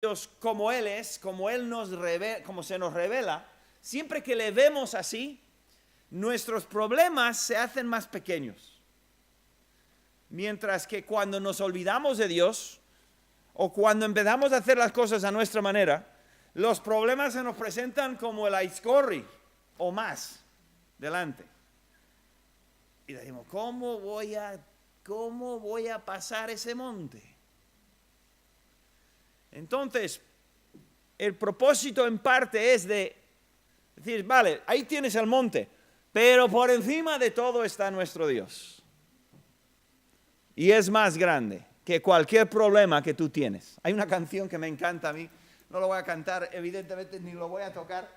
Dios como Él es, como Él como se nos revela, siempre que le vemos así, nuestros problemas se hacen más pequeños. Mientras que cuando nos olvidamos de Dios, o cuando empezamos a hacer las cosas a nuestra manera, los problemas se nos presentan como el aizcorri o más delante. Y decimos, ¿cómo voy a pasar ese monte? Entonces, el propósito en parte es de decir, vale, ahí tienes el monte, pero por encima de todo está nuestro Dios. Y es más grande que cualquier problema que tú tienes. Hay una canción que me encanta a mí, no lo voy a cantar, evidentemente ni lo voy a tocar,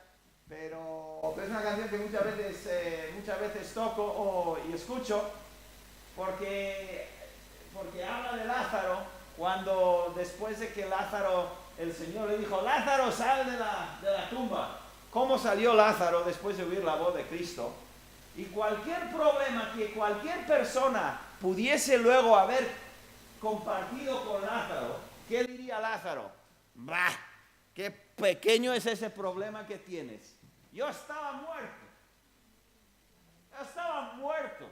pero es una canción que muchas veces toco y escucho, porque habla de Lázaro, cuando después de que Lázaro, el Señor le dijo, Lázaro, sal de la tumba. ¿Cómo salió Lázaro después de oír la voz de Cristo? Y cualquier problema que cualquier persona pudiese luego haber compartido con Lázaro, ¿qué diría Lázaro? ¡Bah! ¡Qué pequeño es ese problema que tienes! Yo estaba muerto.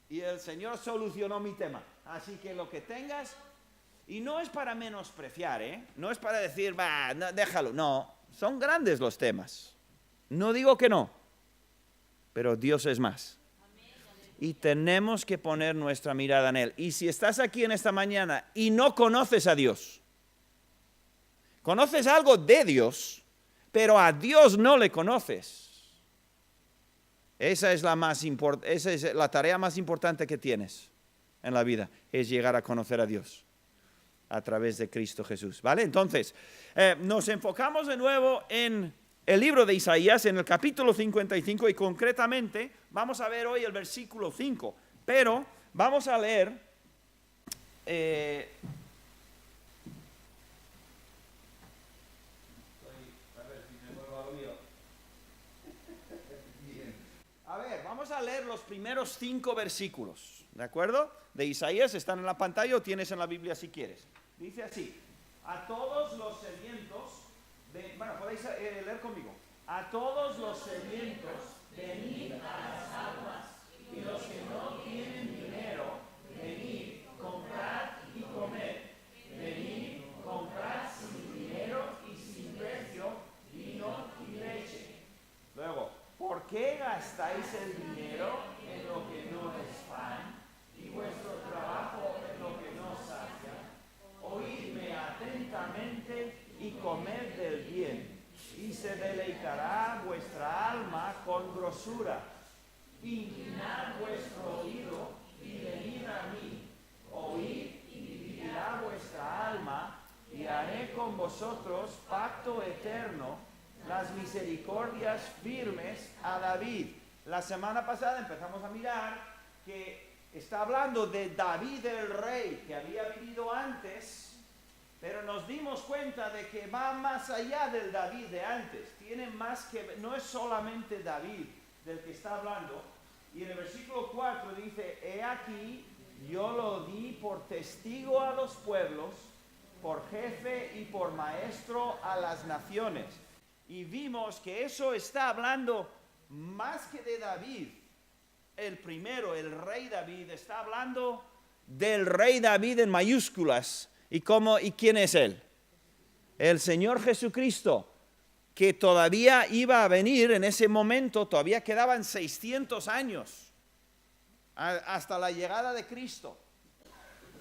Y el Señor solucionó mi tema. Así que lo que tengas, y no es para menospreciar, no es para decir, va, no, déjalo. No, son grandes los temas. No digo que no, pero Dios es más. Y tenemos que poner nuestra mirada en Él. Y si estás aquí en esta mañana y no conoces a Dios, conoces algo de Dios, pero a Dios no le conoces. Esa es la tarea más importante que tienes en la vida, es llegar a conocer a Dios a través de Cristo Jesús, ¿vale? Entonces, nos enfocamos de nuevo en el libro de Isaías, en el capítulo 55, y concretamente vamos a ver hoy el versículo 5, pero vamos a leer vamos a leer los primeros 5 versículos, ¿de acuerdo? De Isaías, están en la pantalla o tienes en la Biblia si quieres. Dice así, a todos los sedientos, podéis leer conmigo. A todos los sedientos, venid a las aguas, y los que no tienen dinero, venid, comprad y comed. Venid, comprad sin dinero y sin precio, vino y leche. Luego, ¿por qué gastáis el dinero en lo que no es pan y vuestro trabajo en lo que no sacia? Oídme atentamente y comed del bien, y se deleitará vuestra alma con grosura. Inclinad vuestro oído y venid a mí. Oíd y vivirá vuestra alma, y haré con vosotros pacto eterno, las misericordias firmes a David. La semana pasada empezamos a mirar que está hablando de David el rey, que había vivido antes, pero nos dimos cuenta de que va más allá del David de antes. Tiene más que ver, no es solamente David del que está hablando. Y en el versículo 4 dice, he aquí, yo lo di por testigo a los pueblos, por jefe y por maestro a las naciones. Y vimos que eso está hablando más que de David. El primero, el rey David, está hablando del rey David en mayúsculas. ¿Y quién es él? El Señor Jesucristo, que todavía iba a venir en ese momento, todavía quedaban 600 años hasta la llegada de Cristo.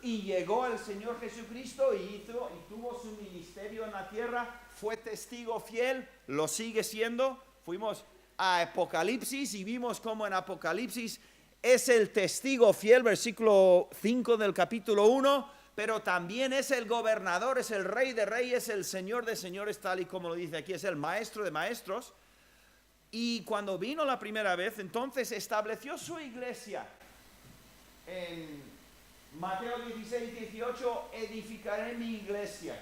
Y llegó el Señor Jesucristo y tuvo su ministerio en la tierra, fue testigo fiel, lo sigue siendo. Fuimos a Apocalipsis y vimos cómo en Apocalipsis es el testigo fiel, versículo 5 del capítulo 1, pero también es el gobernador, es el rey de reyes, el señor de señores, tal y como lo dice aquí, es el maestro de maestros. Y cuando vino la primera vez, entonces estableció su iglesia en Mateo 16, 18, edificaré mi iglesia.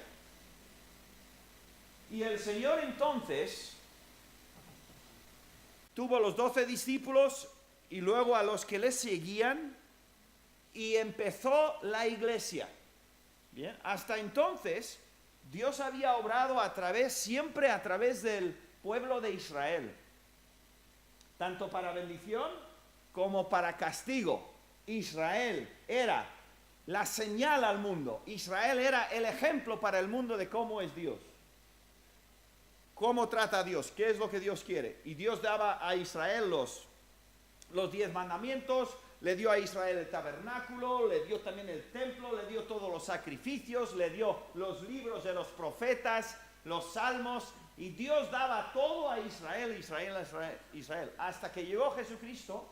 Y el Señor entonces tuvo los 12 discípulos y luego a los que les seguían y empezó la iglesia. Bien, hasta entonces Dios había obrado siempre a través del pueblo de Israel, tanto para bendición como para castigo. Israel era la señal al mundo. Israel era el ejemplo para el mundo de cómo es Dios. ¿Cómo trata a Dios? ¿Qué es lo que Dios quiere? Y Dios daba a Israel los 10 mandamientos, le dio a Israel el tabernáculo, le dio también el templo, le dio todos los sacrificios, le dio los libros de los profetas, los salmos, y Dios daba todo a Israel, Israel, hasta que llegó Jesucristo,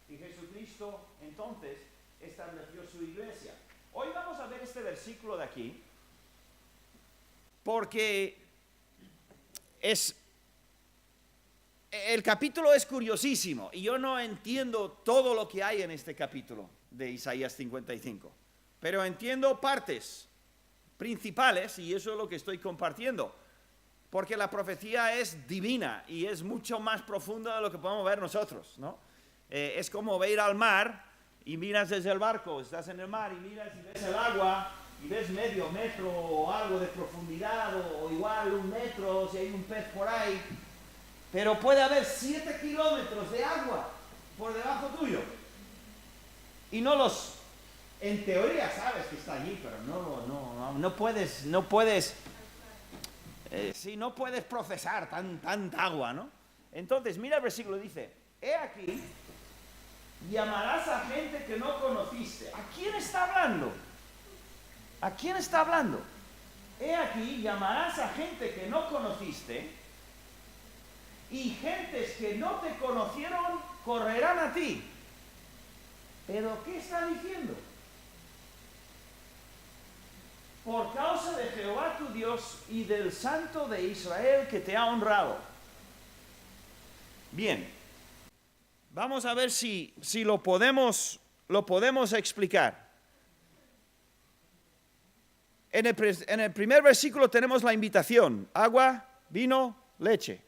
y Jesucristo entonces estableció su iglesia. Hoy vamos a ver este versículo de aquí, porque el capítulo es curiosísimo, y yo no entiendo todo lo que hay en este capítulo de Isaías 55, pero entiendo partes principales, y eso es lo que estoy compartiendo, porque la profecía es divina, y es mucho más profunda de lo que podemos ver nosotros, ¿no? Es como ir al mar, y miras desde el barco, estás en el mar, y miras y ves el agua, y ves medio metro o algo de profundidad, o igual 1 metro, si hay un pez por ahí, pero puede haber 7 kilómetros de agua por debajo tuyo, y en teoría sabes que está allí, pero no puedes procesar tanta agua, ¿no? Entonces, mira el versículo, dice, he aquí, llamarás a gente que no conociste. ¿A quién está hablando? ¿A quién está hablando? He aquí, llamarás a gente que no conociste, y gentes que no te conocieron correrán a ti. ¿Pero qué está diciendo? Por causa de Jehová tu Dios y del Santo de Israel que te ha honrado. Bien, vamos a ver si lo podemos explicar. En el primer versículo tenemos la invitación, agua, vino, leche.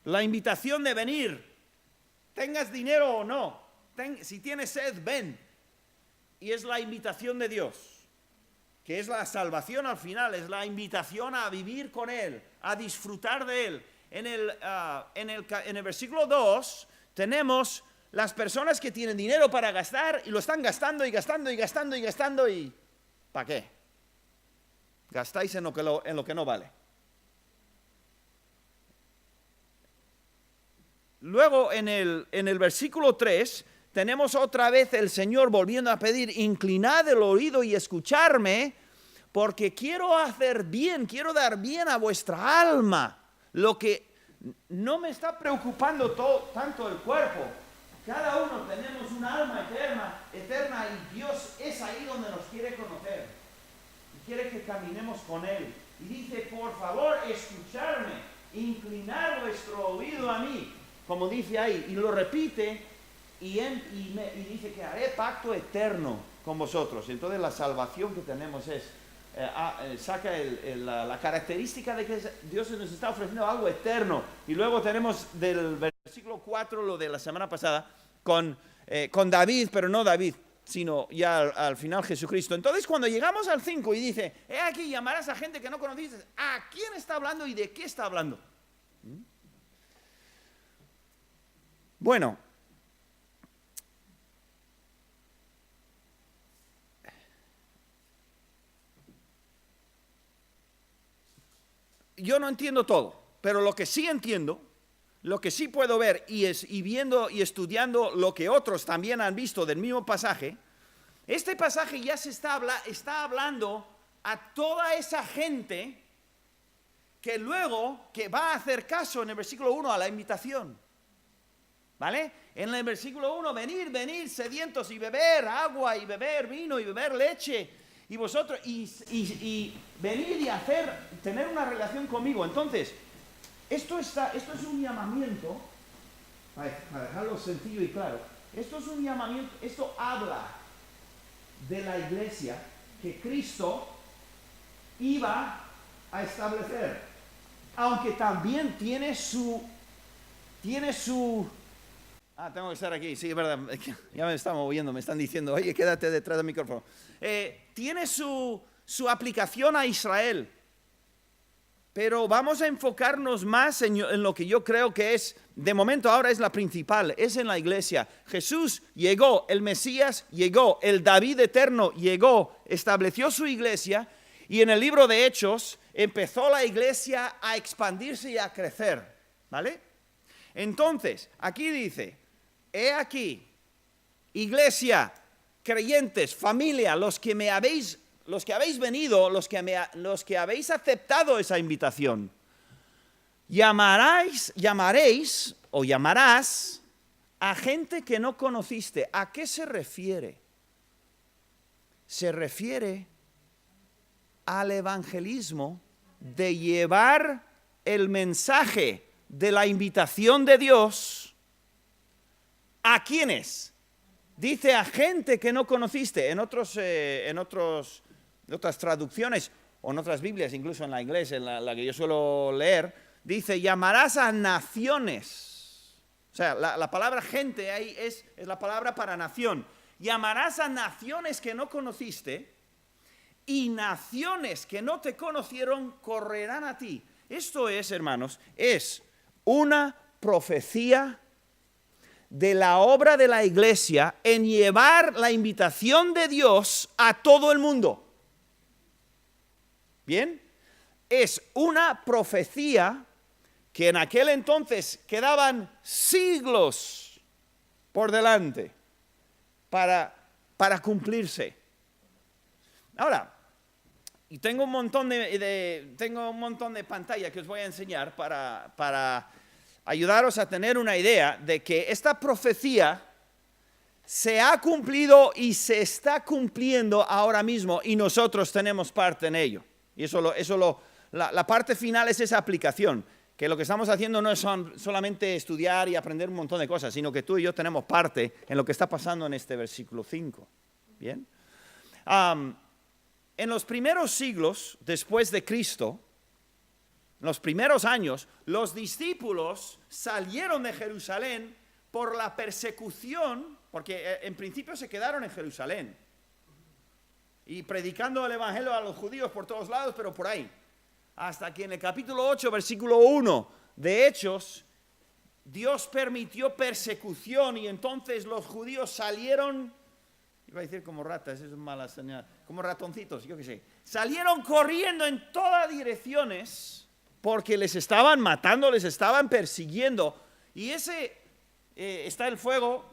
La invitación de venir, tengas dinero o no, si tienes sed, ven. Y es la invitación de Dios, que es la salvación al final, es la invitación a vivir con Él, a disfrutar de Él. En el versículo 2 tenemos las personas que tienen dinero para gastar y lo están gastando y gastando y gastando y gastando y ¿para qué? Gastáis en lo que no vale. Luego en el versículo 3 tenemos otra vez el Señor volviendo a pedir, inclinad el oído y escucharme, porque quiero hacer bien, quiero dar bien a vuestra alma. Lo que no me está preocupando tanto el cuerpo. Cada uno tenemos un alma eterna y Dios es ahí donde nos quiere conocer. Y quiere que caminemos con Él. Y dice, por favor, escucharme, inclinar vuestro oído a mí. Como dice ahí, y lo repite, y dice que haré pacto eterno con vosotros. Entonces la salvación que tenemos es, saca la característica de que Dios nos está ofreciendo algo eterno. Y luego tenemos del versículo 4, lo de la semana pasada, con David, pero no David, sino ya al final Jesucristo. Entonces cuando llegamos al 5 y dice, he aquí llamarás a gente que no conociste, ¿a quién está hablando y de qué está hablando? Bueno, yo no entiendo todo, pero lo que sí entiendo, lo que sí puedo ver y viendo y estudiando lo que otros también han visto del mismo pasaje, este pasaje ya está hablando a toda esa gente que luego que va a hacer caso en el versículo 1 a la invitación. ¿Vale? En el versículo 1, venid sedientos y beber agua y beber vino y beber leche. Y vosotros, y venid y tener una relación conmigo. Entonces, esto es un llamamiento, para dejarlo sencillo y claro, esto es un llamamiento, esto habla de la iglesia que Cristo iba a establecer. Aunque también tiene su tengo que estar aquí, sí, es verdad, ya me están moviendo, me están diciendo, oye, quédate detrás del micrófono. Tiene su aplicación a Israel, Pero vamos a enfocarnos más en lo que yo creo que es, de momento ahora es la principal, es en la iglesia. Jesús llegó, el Mesías llegó, el David eterno llegó, estableció su iglesia y en el libro de Hechos empezó la iglesia a expandirse y a crecer, ¿vale? Entonces, aquí dice, he aquí, iglesia, creyentes, familia, los que habéis venido, los que habéis aceptado esa invitación, llamarás a gente que no conociste. ¿A qué se refiere? Se refiere al evangelismo de llevar el mensaje de la invitación de Dios ¿a quiénes? Dice a gente que no conociste. En otras traducciones o en otras Biblias, incluso en la inglés, en la que yo suelo leer, dice llamarás a naciones. O sea, la palabra gente ahí es la palabra para nación. Llamarás a naciones que no conociste y naciones que no te conocieron correrán a ti. Esto es, hermanos, es una profecía de la obra de la iglesia en llevar la invitación de Dios a todo el mundo. ¿Bien? Es una profecía que en aquel entonces quedaban siglos por delante para cumplirse. Ahora, y tengo un montón de pantalla que os voy a enseñar para ayudaros a tener una idea de que esta profecía se ha cumplido y se está cumpliendo ahora mismo y nosotros tenemos parte en ello. Y la parte final es esa aplicación, que lo que estamos haciendo no es solamente estudiar y aprender un montón de cosas, sino que tú y yo tenemos parte en lo que está pasando en este versículo 5. ¿Bien? En los primeros siglos después de Cristo, en los primeros años, los discípulos salieron de Jerusalén por la persecución, porque en principio se quedaron en Jerusalén y predicando el evangelio a los judíos por todos lados, pero por ahí. Hasta que en el capítulo 8, versículo 1 de Hechos, Dios permitió persecución y entonces los judíos salieron, iba a decir como ratas, eso es mala señal, como ratoncitos, yo qué sé. Salieron corriendo en todas direcciones porque les estaban matando, les estaban persiguiendo. Y está el fuego,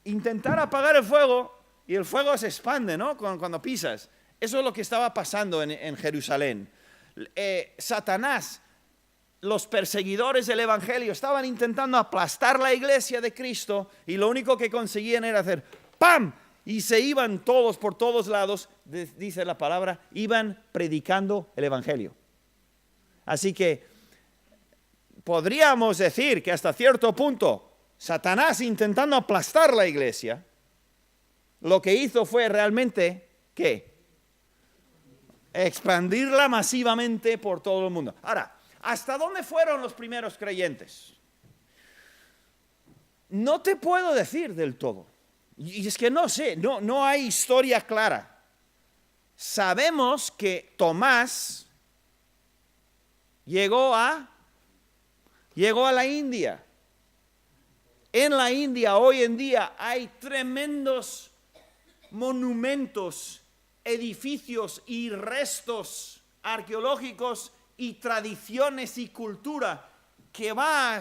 intentar apagar el fuego y el fuego se expande, ¿no? Cuando pisas. Eso es lo que estaba pasando en Jerusalén. Satanás, los perseguidores del evangelio, estaban intentando aplastar la iglesia de Cristo y lo único que conseguían era hacer ¡pam! Y se iban todos por todos lados, dice la palabra, iban predicando el evangelio. Así que podríamos decir que hasta cierto punto Satanás, intentando aplastar la iglesia, lo que hizo fue realmente, ¿qué? Expandirla masivamente por todo el mundo. Ahora, ¿hasta dónde fueron los primeros creyentes? No te puedo decir del todo. Y es que no sé, no hay historia clara. Sabemos que Tomás llegó a la India. En la India hoy en día hay tremendos monumentos, edificios y restos arqueológicos y tradiciones y cultura que va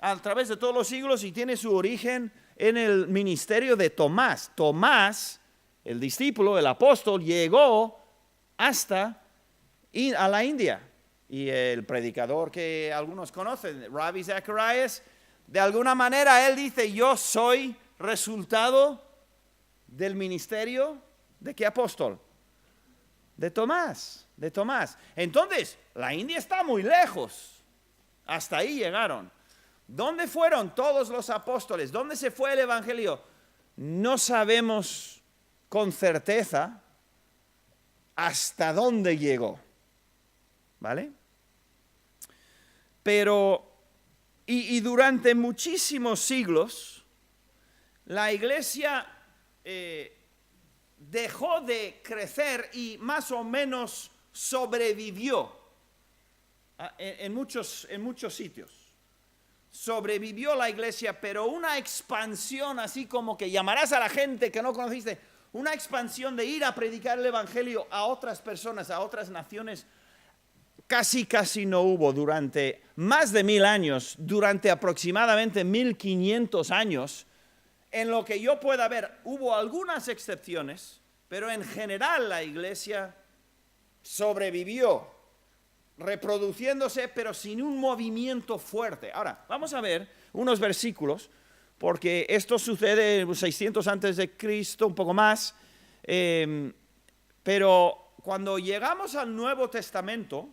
a través de todos los siglos y tiene su origen en el ministerio de Tomás. Tomás, el discípulo, el apóstol, llegó hasta a la India. Y el predicador que algunos conocen, Rabbi Zacharias, de alguna manera él dice, yo soy resultado del ministerio ¿de qué apóstol? De Tomás. Entonces, la India está muy lejos. Hasta ahí llegaron. ¿Dónde fueron todos los apóstoles? ¿Dónde se fue el evangelio? No sabemos con certeza hasta dónde llegó. ¿Vale? Pero, y durante muchísimos siglos, la iglesia dejó de crecer y más o menos sobrevivió en muchos sitios. Sobrevivió la iglesia, pero una expansión así como que llamarás a la gente que no conociste, una expansión de ir a predicar el evangelio a otras personas, a otras naciones, casi no hubo durante más de 1000 años, durante aproximadamente 1500 años. En lo que yo pueda ver, hubo algunas excepciones, pero en general la iglesia sobrevivió, reproduciéndose, pero sin un movimiento fuerte. Ahora, vamos a ver unos versículos, porque esto sucede 600 antes de Cristo, un poco más, pero cuando llegamos al Nuevo Testamento,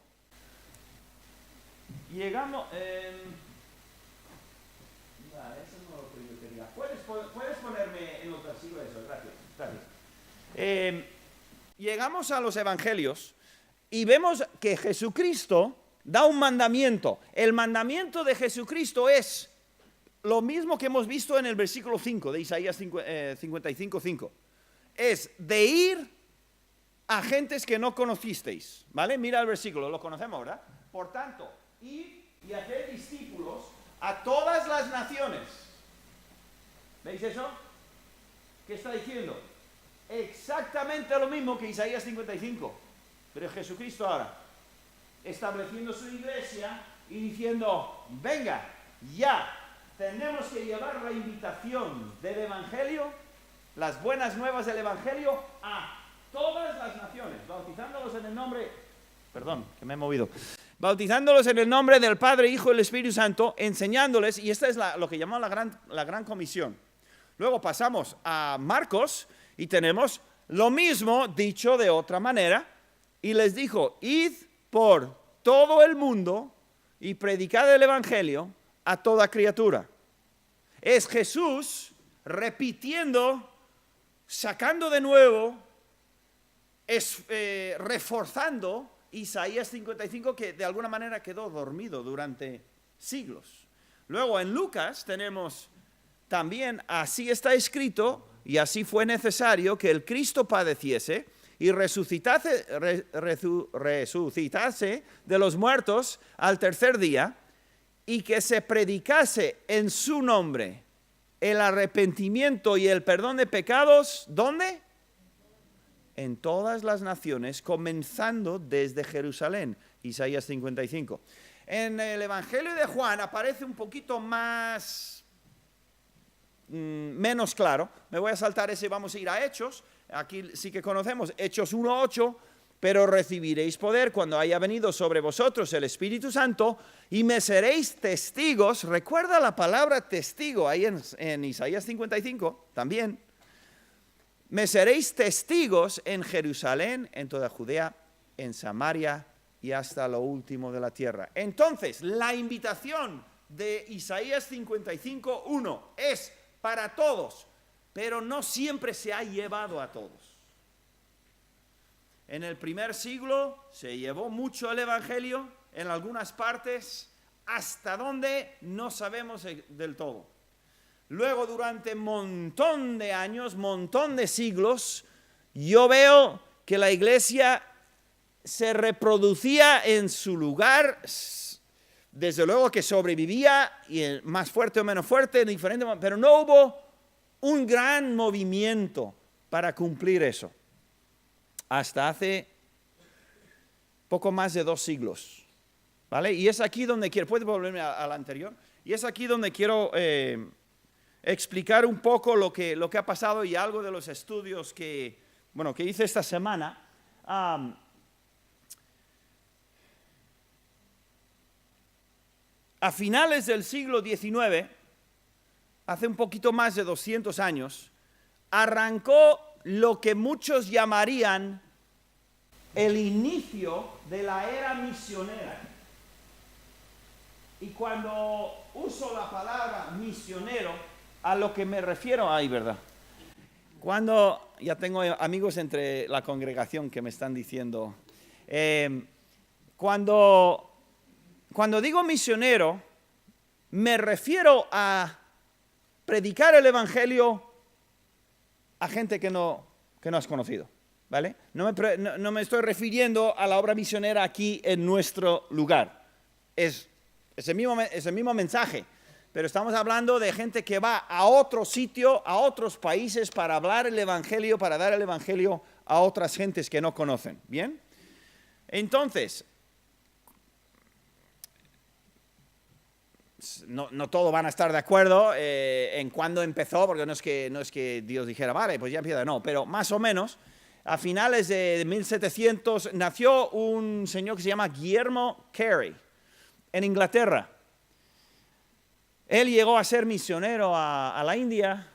llegamos... ¿Puedes ponerme en los versículos eso? Gracias. Llegamos a los evangelios y vemos que Jesucristo da un mandamiento. El mandamiento de Jesucristo es lo mismo que hemos visto en el versículo 5 de Isaías 55:5. Es de ir a gentes que no conocisteis. ¿Vale? Mira el versículo, lo conocemos, ¿verdad? Por tanto, id y haced discípulos a todas las naciones. ¿Veis eso? ¿Qué está diciendo? Exactamente lo mismo que Isaías 55. Pero Jesucristo ahora, estableciendo su iglesia y diciendo, venga, ya, tenemos que llevar la invitación del evangelio, las buenas nuevas del evangelio, a todas las naciones, bautizándolos en el nombre, bautizándolos en el nombre del Padre, Hijo y el Espíritu Santo, enseñándoles, y esta es lo que llamamos la gran comisión. Luego pasamos a Marcos y tenemos lo mismo dicho de otra manera, y les dijo, id por todo el mundo y predicad el evangelio a toda criatura. Es Jesús repitiendo, sacando de nuevo, reforzando Isaías 55, que de alguna manera quedó dormido durante siglos. Luego en Lucas tenemos también, así está escrito, y así fue necesario que el Cristo padeciese y resucitase de los muertos al tercer día, y que se predicase en su nombre el arrepentimiento y el perdón de pecados, ¿dónde? En todas las naciones, comenzando desde Jerusalén, Isaías 55. En el Evangelio de Juan aparece un poquito menos claro. Me voy a saltar ese y vamos a ir a Hechos. Aquí sí que conocemos Hechos 1:8, pero recibiréis poder cuando haya venido sobre vosotros el Espíritu Santo y me seréis testigos. Recuerda la palabra testigo ahí en Isaías 55 también. Me seréis testigos en Jerusalén, en toda Judea, en Samaria y hasta lo último de la tierra. Entonces, la invitación de Isaías 55:1 es para todos, pero no siempre se ha llevado a todos. En el primer siglo se llevó mucho el evangelio, en algunas partes, hasta donde no sabemos del todo. Luego, durante un montón de años, montón de siglos, yo veo que la iglesia se reproducía en su lugar, desde luego que sobrevivía, y más fuerte o menos fuerte, diferente, pero no hubo un gran movimiento para cumplir eso. Hasta hace poco más de 2 siglos, ¿vale? Y es aquí donde quiero, ¿puedes volverme al anterior? Y es aquí donde quiero explicar un poco lo que ha pasado y algo de los estudios que hice esta semana. A finales del siglo XIX, hace un poquito más de 200 años, arrancó lo que muchos llamarían el inicio de la era misionera. Y cuando uso la palabra misionero, a lo que me refiero, ¿verdad? Cuando, ya tengo amigos entre la congregación que me están diciendo, cuando digo misionero, me refiero a predicar el evangelio a gente que no has conocido. ¿vale? No me estoy refiriendo a la obra misionera aquí en nuestro lugar. Es el mismo mensaje, pero estamos hablando de gente que va a otro sitio, a otros países para hablar el Evangelio, para dar el Evangelio a otras gentes que no conocen, ¿bien? Entonces, no todos van a estar de acuerdo en cuándo empezó, porque no es que Dios dijera, vale, pues ya empieza, no, pero más o menos, a finales de 1700 nació un señor que se llama Guillermo Carey, en Inglaterra. Él llegó a ser misionero a la India,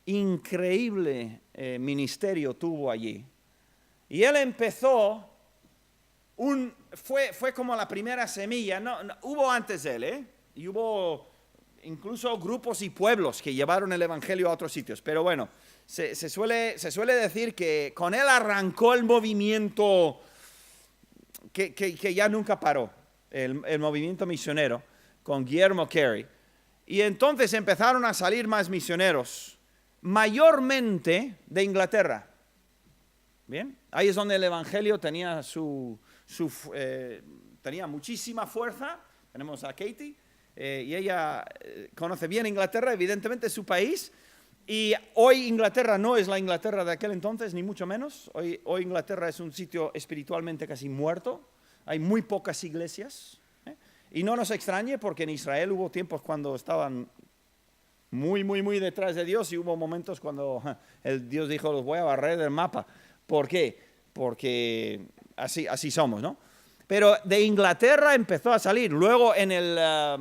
increíble ministerio tuvo allí. Y él empezó, fue como la primera semilla, no, hubo antes de él, y hubo incluso grupos y pueblos que llevaron el Evangelio a otros sitios. Pero bueno, se suele decir que con él arrancó el movimiento que ya nunca paró, el movimiento misionero, con Guillermo Carey. Y entonces empezaron a salir más misioneros, mayormente de Inglaterra. ¿Bien? Ahí es donde el Evangelio tenía tenía muchísima fuerza. Tenemos a Katie, y ella conoce bien Inglaterra, evidentemente su país. Y hoy Inglaterra no es la Inglaterra de aquel entonces, ni mucho menos. Hoy Inglaterra es un sitio espiritualmente casi muerto. Hay muy pocas iglesias. Y no nos extrañe, porque en Israel hubo tiempos cuando estaban muy, muy, muy detrás de Dios, y hubo momentos cuando Dios dijo, los voy a barrer del mapa. ¿Por qué? Porque así somos, ¿no? Pero de Inglaterra empezó a salir. Luego a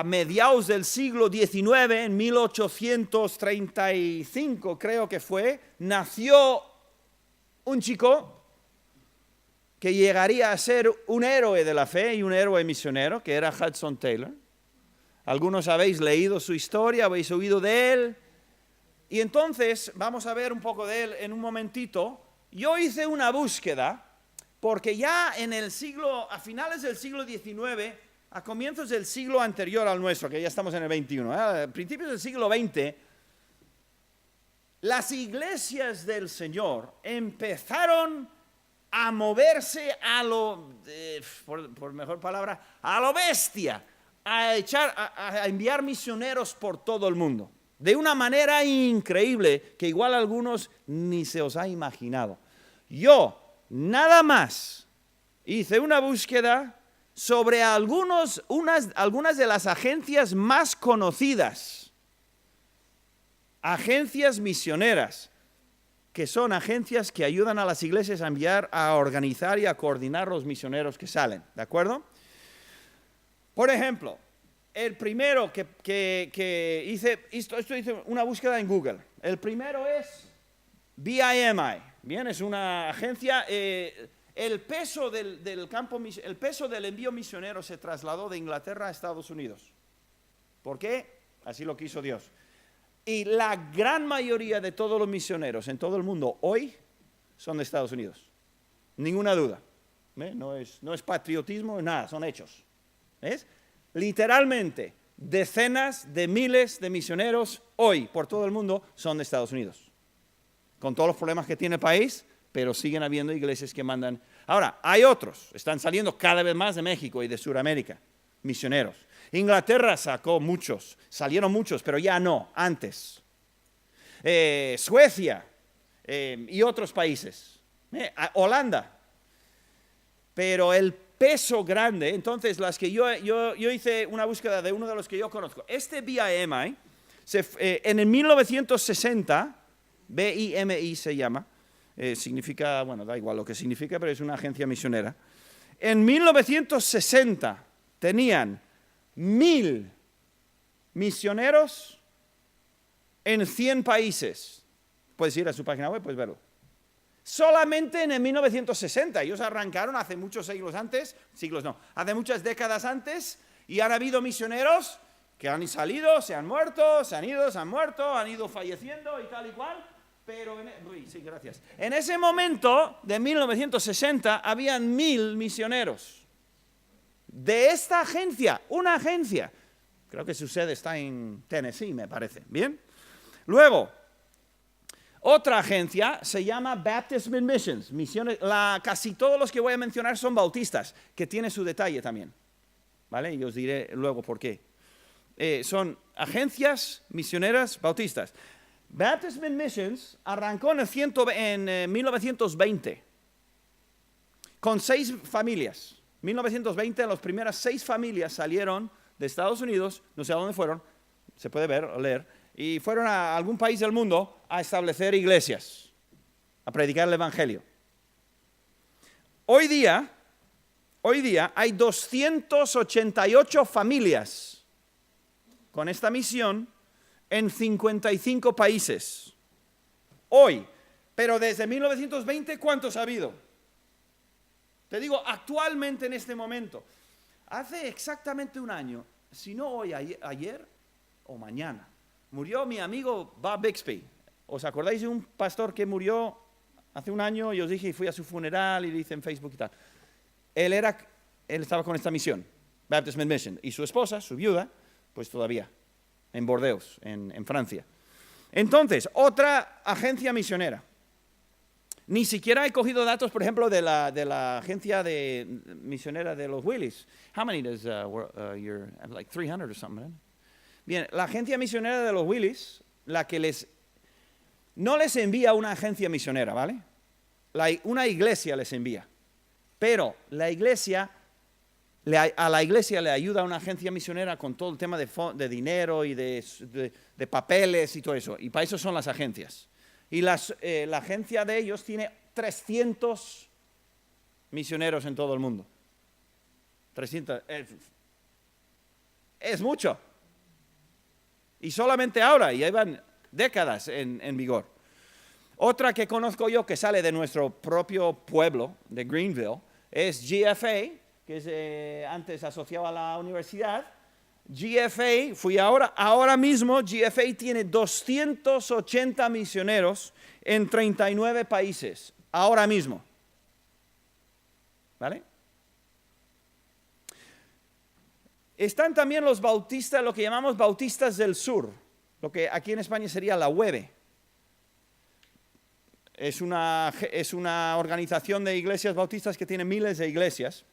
mediados del siglo XIX, en 1835 creo que fue, nació un chico que llegaría a ser un héroe de la fe y un héroe misionero, que era Hudson Taylor. Algunos habéis leído su historia, habéis oído de él. Y entonces, vamos a ver un poco de él en un momentito. Yo hice una búsqueda, porque ya a finales del siglo XIX, a comienzos del siglo anterior al nuestro, que ya estamos en el XXI, a principios del siglo XX, las iglesias del Señor empezaron a moverse por mejor palabra, a lo bestia, a enviar misioneros por todo el mundo, de una manera increíble que igual algunos ni se os ha imaginado. Yo nada más hice una búsqueda sobre algunas de las agencias más conocidas, agencias misioneras, que son agencias que ayudan a las iglesias a enviar, a organizar y a coordinar los misioneros que salen, ¿de acuerdo? Por ejemplo, el primero que hice una búsqueda en Google. El primero es BIMI, bien, es una agencia. El peso del envío misionero se trasladó de Inglaterra a Estados Unidos. ¿Por qué? Así lo quiso Dios. Y la gran mayoría de todos los misioneros en todo el mundo hoy son de Estados Unidos. Ninguna duda. No es patriotismo, nada, son hechos. ¿Ves? Literalmente, decenas de miles de misioneros hoy por todo el mundo son de Estados Unidos. Con todos los problemas que tiene el país, pero siguen habiendo iglesias que mandan. Ahora, hay otros, están saliendo cada vez más de México y de Sudamérica, misioneros. Inglaterra sacó muchos, salieron muchos, pero ya no, antes. Suecia y otros países. Holanda. Pero el peso grande, entonces las que yo hice una búsqueda de uno de los que yo conozco. Este BIMI, en el 1960, BIMI se llama, significa, bueno, da igual lo que significa, pero es una agencia misionera. En 1960 tenían 1,000 misioneros en 100 países. Puedes ir a su página web, puedes verlo. Solamente en el 1960, ellos arrancaron hace muchos hace muchas décadas antes, y han habido misioneros que han salido, se han muerto, se han muerto, han ido falleciendo y tal y cual, pero en ese momento de 1960 habían 1,000 misioneros de esta agencia, una agencia, creo que su sede está en Tennessee, me parece, ¿bien? Luego, Otra agencia se llama Baptist Missions. Misiones, casi todos los que voy a mencionar son bautistas, que tiene su detalle también. ¿Vale? Y os diré luego por qué. Son agencias misioneras bautistas. Baptist Missions arrancó en 1920 con 6 familias. 1920 las primeras 6 familias salieron de Estados Unidos, no sé a dónde fueron, se puede ver o leer, y fueron a algún país del mundo a establecer iglesias, a predicar el evangelio. Hoy día hay 288 familias con esta misión en 55 países. Hoy, pero desde 1920, ¿cuántos ha habido? Te digo, actualmente en este momento, hace exactamente un año, si no hoy, ayer o mañana, murió mi amigo Bob Bixby. ¿Os acordáis de un pastor que murió hace un año? Y os dije, y fui a su funeral y le hice en Facebook y tal. Él estaba con esta misión, Baptist Mission, y su esposa, su viuda, pues todavía, en Bordeaux, en Francia. Entonces, otra agencia misionera. Ni siquiera he cogido datos, por ejemplo, de la agencia misionera de los Willys. How many does you're like 300 or something? Right? Bien, la agencia misionera de los Willys, la que no les envía una agencia misionera, ¿vale? Una iglesia les envía. Pero a la iglesia le ayuda una agencia misionera con todo el tema de dinero y de papeles y todo eso. Y para eso son las agencias. Y la agencia de ellos tiene 300 misioneros en todo el mundo. 300. Es mucho. Y solamente ahora, y llevan décadas en vigor. Otra que conozco yo que sale de nuestro propio pueblo, de Greenville, es GFA, que antes asociado a la universidad. GFA, ahora mismo GFA tiene 280 misioneros en 39 países, ahora mismo. ¿Vale? Están también los bautistas, lo que llamamos bautistas del sur, lo que aquí en España sería la UEBE. Es una organización de iglesias bautistas que tiene miles de iglesias.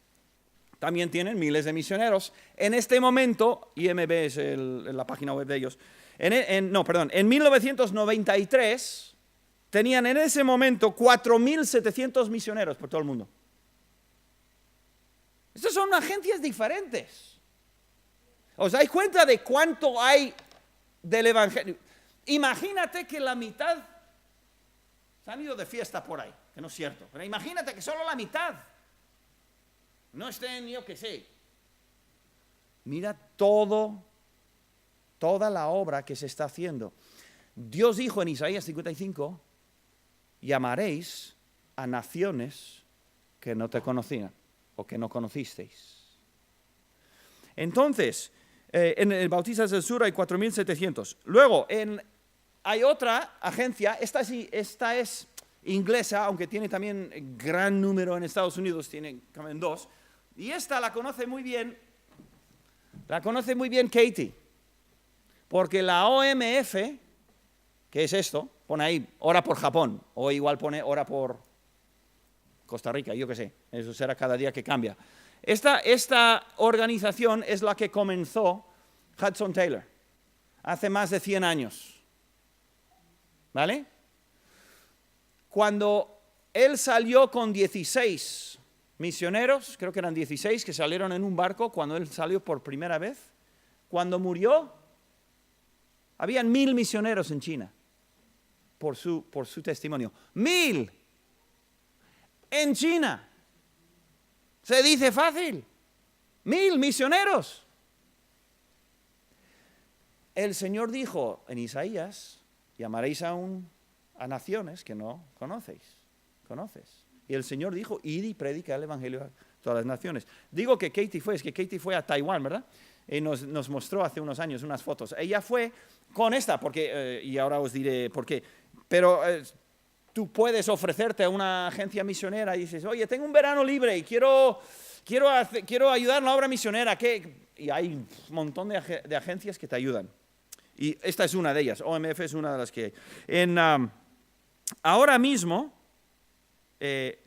También tienen miles de misioneros. En este momento, IMB es la página web de ellos. En 1993 tenían en ese momento 4.700 misioneros por todo el mundo. Estas son agencias diferentes. ¿Os dais cuenta de cuánto hay del evangelio? Imagínate que la mitad se han ido de fiesta por ahí, que no es cierto. Pero imagínate que solo la mitad no estén, yo qué sé. Mira toda la obra que se está haciendo. Dios dijo en Isaías 55, llamaréis a naciones que no te conocían o que no conocisteis. Entonces, en el Bautistas del Sur hay 4.700. Luego, hay otra agencia, esta es inglesa, aunque tiene también gran número en Estados Unidos, tiene también 2. Y esta la conoce muy bien Katie, porque la OMF, que es esto, pone ahí, ora por Japón, o igual pone ora por Costa Rica, yo qué sé, eso será cada día que cambia. Esta organización es la que comenzó Hudson Taylor, hace más de 100 años, ¿vale? Cuando él salió con 16 misioneros, creo que eran 16 que salieron en un barco cuando él salió por primera vez. Cuando murió, habían 1.000 misioneros en China por su testimonio. 1.000 en China. Se dice fácil. 1.000 misioneros. El Señor dijo en Isaías, llamaréis a naciones que no conoces. Y el Señor dijo, id y predica el evangelio a todas las naciones. Digo que Katie fue a Taiwán, ¿verdad? Y nos mostró hace unos años unas fotos. Ella fue con esta, porque, y ahora os diré por qué, pero tú puedes ofrecerte a una agencia misionera y dices, oye, tengo un verano libre y quiero ayudar en la obra misionera. Y hay un montón de agencias que te ayudan. Y esta es una de ellas, OMF es una de las que hay. ahora mismo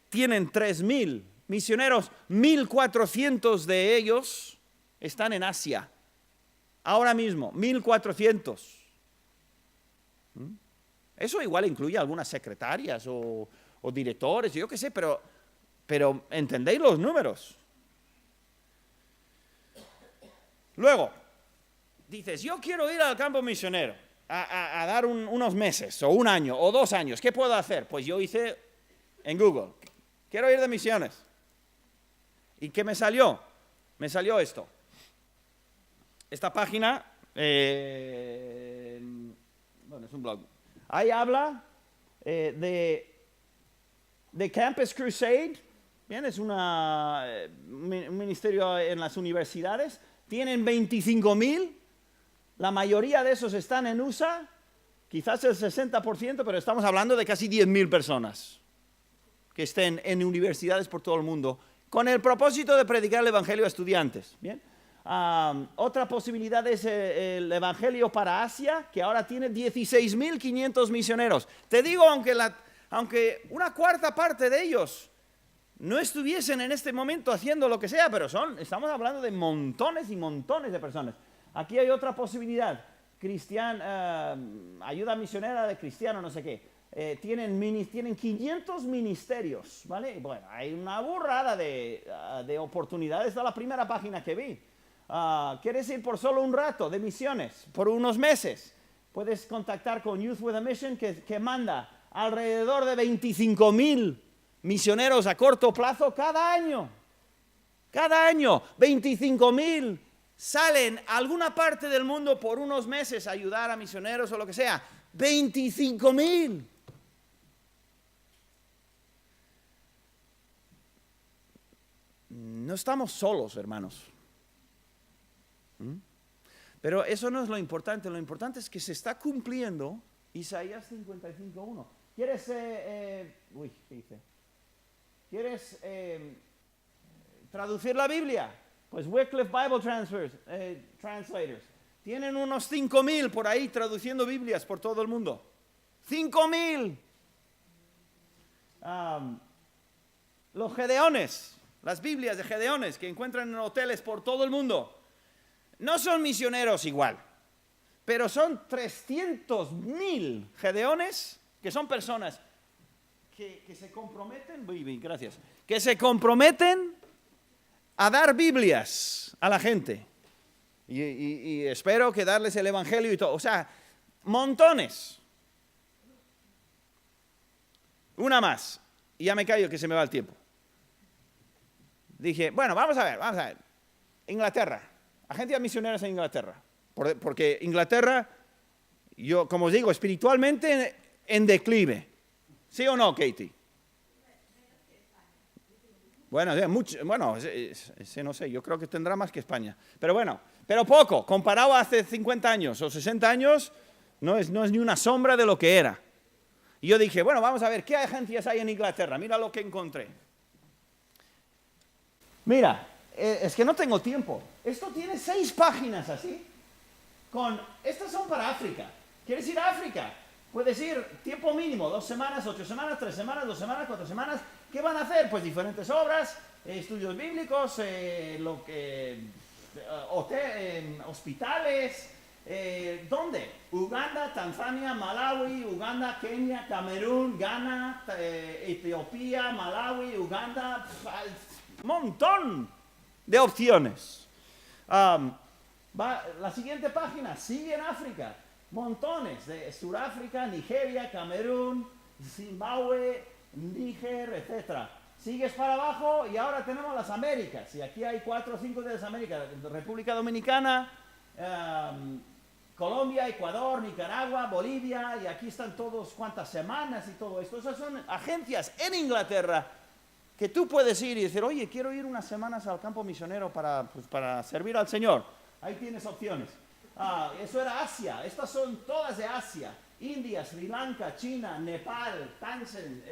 tienen 3,000 misioneros, 1,400 de ellos están en Asia. Ahora mismo, 1,400. Eso igual incluye algunas secretarias o directores, yo qué sé, pero ¿entendéis los números? Luego, dices, yo quiero ir al campo misionero a dar unos meses, o un año, o 2 años. ¿Qué puedo hacer? Pues yo hice en Google, quiero ir de misiones. ¿Y qué me salió? Me salió esto. Esta página, bueno, es un blog. Ahí habla de Campus Crusade. Bien, es un ministerio en las universidades. Tienen 25,000. La mayoría de esos están en USA. Quizás el 60%, pero estamos hablando de casi 10,000 personas que estén en universidades por todo el mundo, con el propósito de predicar el Evangelio a estudiantes. ¿Bien? Otra posibilidad es el Evangelio para Asia, que ahora tiene 16,500 misioneros. Te digo, aunque una cuarta parte de ellos no estuviesen en este momento haciendo lo que sea, pero estamos hablando de montones y montones de personas. Aquí hay otra posibilidad, ayuda misionera de cristiano, no sé qué. Tienen 500 ministerios, ¿vale? Bueno, hay una burrada de oportunidades de la primera página que vi. ¿Quieres ir por solo un rato de misiones? Por unos meses. Puedes contactar con Youth with a Mission que manda alrededor de 25,000 misioneros a corto plazo cada año. Cada año, 25,000 salen a alguna parte del mundo por unos meses a ayudar a misioneros o lo que sea. 25,000. No estamos solos, hermanos. Pero eso no es lo importante es que se está cumpliendo Isaías 55:1. ¿Quieres, ¿qué dice? ¿Quieres traducir la Biblia? Pues Wycliffe Bible Translators. Tienen unos 5,000 por ahí traduciendo Biblias por todo el mundo. 5,000. Los Gedeones, las Biblias de Gedeones que encuentran en hoteles por todo el mundo. No son misioneros igual, pero son 300,000 Gedeones, que son personas que se comprometen, gracias, que se comprometen a dar Biblias a la gente. Y espero que darles el Evangelio y todo. O sea, montones. Una más, y ya me callo que se me va el tiempo. Dije, bueno, vamos a ver. Inglaterra. Agencias misioneras en Inglaterra, porque Inglaterra, yo como os digo, espiritualmente en declive. ¿Sí o no, Katie? Bueno, no sé, yo creo que tendrá más que España. Pero bueno, pero poco, comparado a hace 50 años o 60 años, no es ni una sombra de lo que era. Y yo dije, bueno, vamos a ver, ¿qué agencias hay en Inglaterra? Mira lo que encontré. Mira. Es que no tengo tiempo. Esto tiene 6 páginas así. Estas son para África. ¿Quieres ir a África? Puedes ir tiempo mínimo, 2 semanas, 8 semanas, 3 semanas, 2 semanas, 4 semanas. ¿Qué van a hacer? Pues diferentes obras, estudios bíblicos, hospitales. ¿Dónde? Uganda, Tanzania, Malawi, Uganda, Kenia, Camerún, Ghana, Etiopía, Malawi, Uganda. Un montón de opciones. La siguiente página sigue en África. Montones de Sudáfrica, Nigeria, Camerún, Zimbabue, Níger, etc. Sigues para abajo y ahora tenemos las Américas. Y aquí hay 4 o 5 de las Américas. República Dominicana, Colombia, Ecuador, Nicaragua, Bolivia. Y aquí están todos cuántas semanas y todo esto. Esas son agencias en Inglaterra que tú puedes ir y decir, oye, quiero ir unas semanas al campo misionero para servir al Señor. Ahí tienes opciones. Eso era Asia. Estas son todas de Asia. India, Sri Lanka, China, Nepal, Tanzania.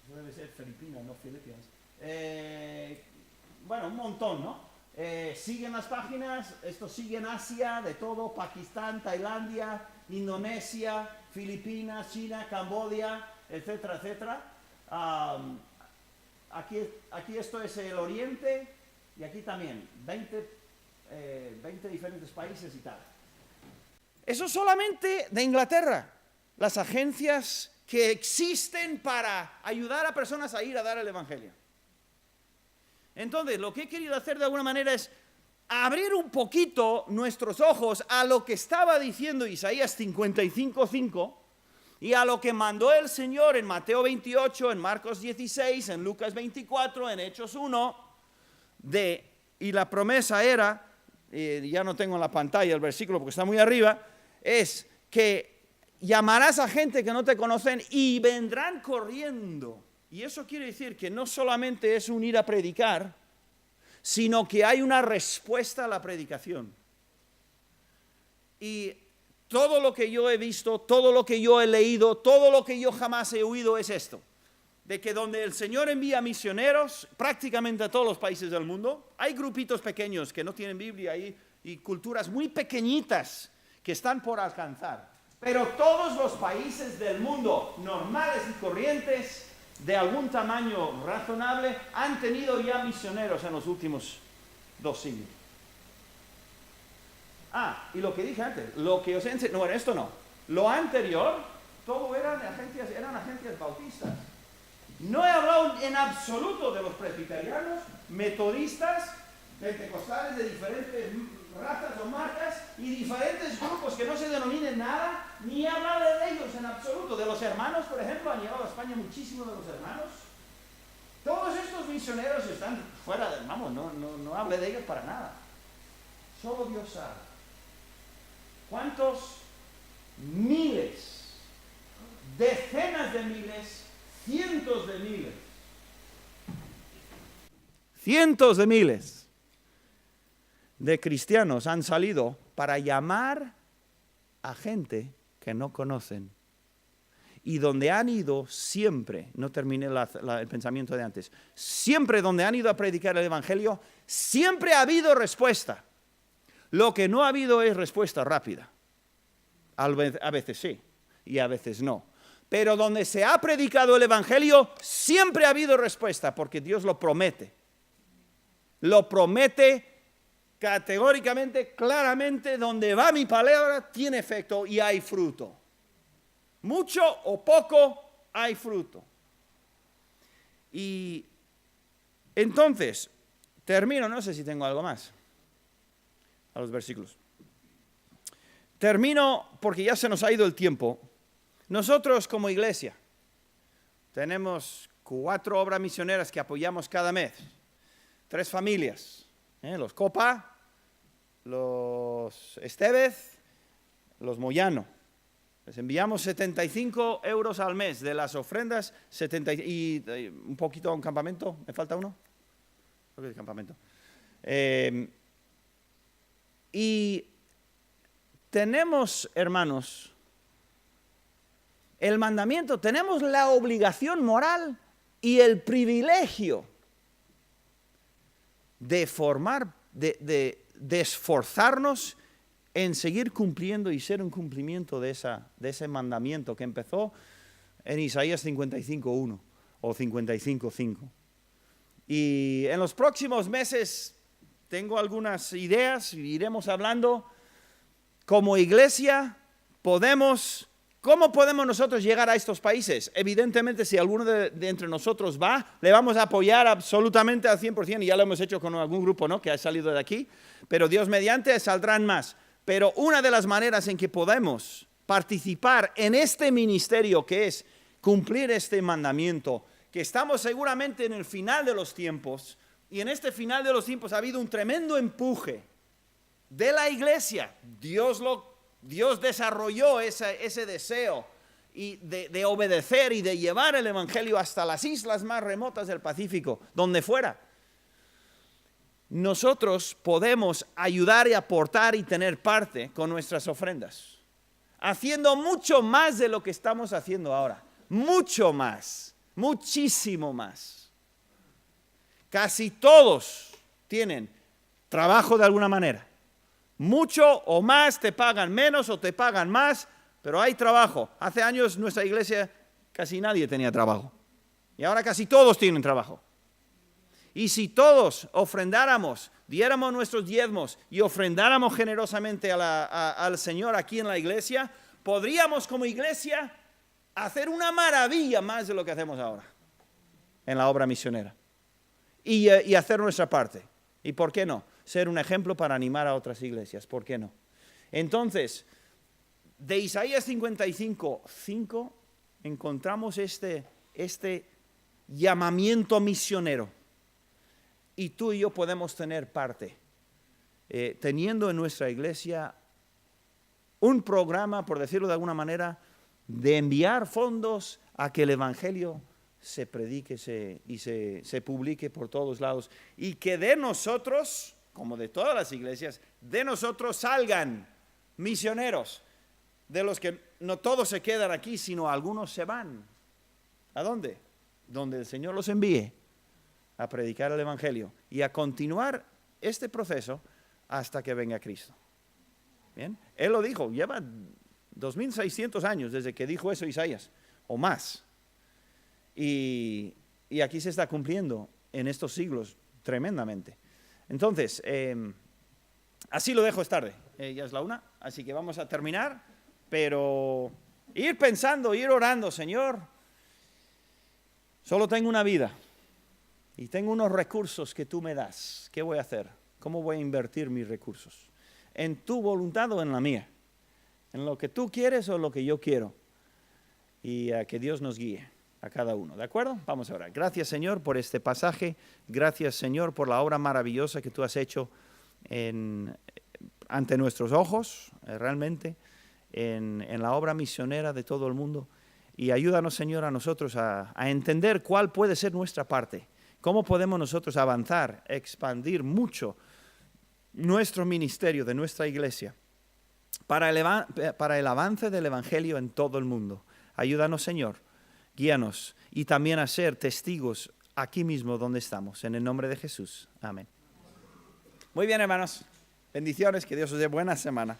Debe ser Filipinas, no Filipinas. Bueno, un montón, ¿no? Siguen las páginas. Esto sigue en Asia, de todo. Pakistán, Tailandia, Indonesia, Filipinas, China, Camboya, etcétera, etcétera. Aquí esto es el Oriente y aquí también 20 diferentes países y tal. Eso solamente de Inglaterra, las agencias que existen para ayudar a personas a ir a dar el Evangelio. Entonces, lo que he querido hacer de alguna manera es abrir un poquito nuestros ojos a lo que estaba diciendo Isaías 55:5 y a lo que mandó el Señor en Mateo 28, en Marcos 16, en Lucas 24, en Hechos 1, y la promesa era, ya no tengo en la pantalla el versículo porque está muy arriba, es que llamarás a gente que no te conocen y vendrán corriendo. Y eso quiere decir que no solamente es un ir a predicar, sino que hay una respuesta a la predicación. Y todo lo que yo he visto, todo lo que yo he leído, todo lo que yo jamás he oído es esto, de que donde el Señor envía misioneros, prácticamente a todos los países del mundo, hay grupitos pequeños que no tienen Biblia y culturas muy pequeñitas que están por alcanzar. Pero todos los países del mundo, normales y corrientes, de algún tamaño razonable, han tenido ya misioneros en los últimos 2 siglos. Y lo que dije antes, lo que os enseñé, bueno, esto no. Lo anterior, todo eran agencias bautistas. No he hablado en absoluto de los presbiterianos, metodistas, pentecostales de diferentes razas o marcas y diferentes grupos que no se denominen nada, ni he hablado de ellos en absoluto. De los hermanos, por ejemplo, han llegado a España muchísimo de los hermanos. Todos estos misioneros están fuera de, no hable de ellos para nada. Solo Dios sabe. ¿Cuántos miles, decenas de miles, cientos de miles de cristianos han salido para llamar a gente que no conocen? Y donde han ido siempre, no terminé el pensamiento de antes, siempre donde han ido a predicar el Evangelio, siempre ha habido respuesta. Lo que no ha habido es respuesta rápida. A veces sí y a veces no. Pero donde se ha predicado el Evangelio, siempre ha habido respuesta, porque Dios lo promete. Lo promete categóricamente, claramente, donde va mi palabra, tiene efecto y hay fruto. Mucho o poco, hay fruto. Y entonces, termino, no sé si tengo algo más a los versículos. Termino porque ya se nos ha ido el tiempo. Nosotros como iglesia tenemos 4 obras misioneras que apoyamos cada mes. 3 familias, los Copa, los Estevez, los Moyano. Les enviamos 75 euros al mes de las ofrendas, y un poquito a un campamento. ¿Me falta uno? Creo que es campamento. Y tenemos, hermanos, el mandamiento, tenemos la obligación moral y el privilegio de esforzarnos en seguir cumpliendo y ser un cumplimiento de ese mandamiento que empezó en Isaías 55:1 o 55:5. Y en los próximos meses tengo algunas ideas, iremos hablando. Como iglesia, ¿cómo podemos nosotros llegar a estos países? Evidentemente, si alguno de entre nosotros va, le vamos a apoyar absolutamente al 100%, y ya lo hemos hecho con algún grupo, ¿no?, que ha salido de aquí, pero Dios mediante saldrán más. Pero una de las maneras en que podemos participar en este ministerio, que es cumplir este mandamiento, que estamos seguramente en el final de los tiempos, y en este final de los tiempos ha habido un tremendo empuje de la iglesia. Dios desarrolló ese deseo y de obedecer y de llevar el Evangelio hasta las islas más remotas del Pacífico, donde fuera. Nosotros podemos ayudar y aportar y tener parte con nuestras ofrendas, haciendo mucho más de lo que estamos haciendo ahora. Mucho más, muchísimo más. Casi todos tienen trabajo de alguna manera. Mucho o más, te pagan menos o te pagan más, pero hay trabajo. Hace años nuestra iglesia casi nadie tenía trabajo. Y ahora casi todos tienen trabajo. Y si todos ofrendáramos, diéramos nuestros diezmos y ofrendáramos generosamente al Señor aquí en la iglesia, podríamos como iglesia hacer una maravilla más de lo que hacemos ahora en la obra misionera. Y hacer nuestra parte. ¿Y por qué no? Ser un ejemplo para animar a otras iglesias. ¿Por qué no? Entonces, de Isaías 55:5 encontramos este llamamiento misionero. Y tú y yo podemos tener parte, teniendo en nuestra iglesia un programa, por decirlo de alguna manera, de enviar fondos a que el Evangelio se predique y se publique por todos lados. Y que de nosotros, como de todas las iglesias, de nosotros salgan misioneros, de los que no todos se quedan aquí, sino algunos se van. ¿A dónde? Donde el Señor los envíe a predicar el Evangelio y a continuar este proceso hasta que venga Cristo. ¿Bien? Él lo dijo, lleva 2600 años desde que dijo eso Isaías, o más. Y aquí se está cumpliendo en estos siglos tremendamente. Entonces, así lo dejo, es tarde, ya es la 1, así que vamos a terminar, pero ir pensando, ir orando, Señor, solo tengo una vida. Y tengo unos recursos que tú me das. ¿Qué voy a hacer? ¿Cómo voy a invertir mis recursos? ¿En tu voluntad o en la mía? ¿En lo que tú quieres o en lo que yo quiero? Y que Dios nos guíe a cada uno. ¿De acuerdo? Vamos a orar. Gracias, Señor, por este pasaje. Gracias, Señor, por la obra maravillosa que tú has hecho ante nuestros ojos, realmente, en la obra misionera de todo el mundo. Y ayúdanos, Señor, a nosotros a entender cuál puede ser nuestra parte. ¿Cómo podemos nosotros avanzar, expandir mucho nuestro ministerio de nuestra iglesia para el avance del Evangelio en todo el mundo? Ayúdanos, Señor, guíanos y también a ser testigos aquí mismo donde estamos. En el nombre de Jesús. Amén. Muy bien, hermanos. Bendiciones, que Dios os dé buena semana.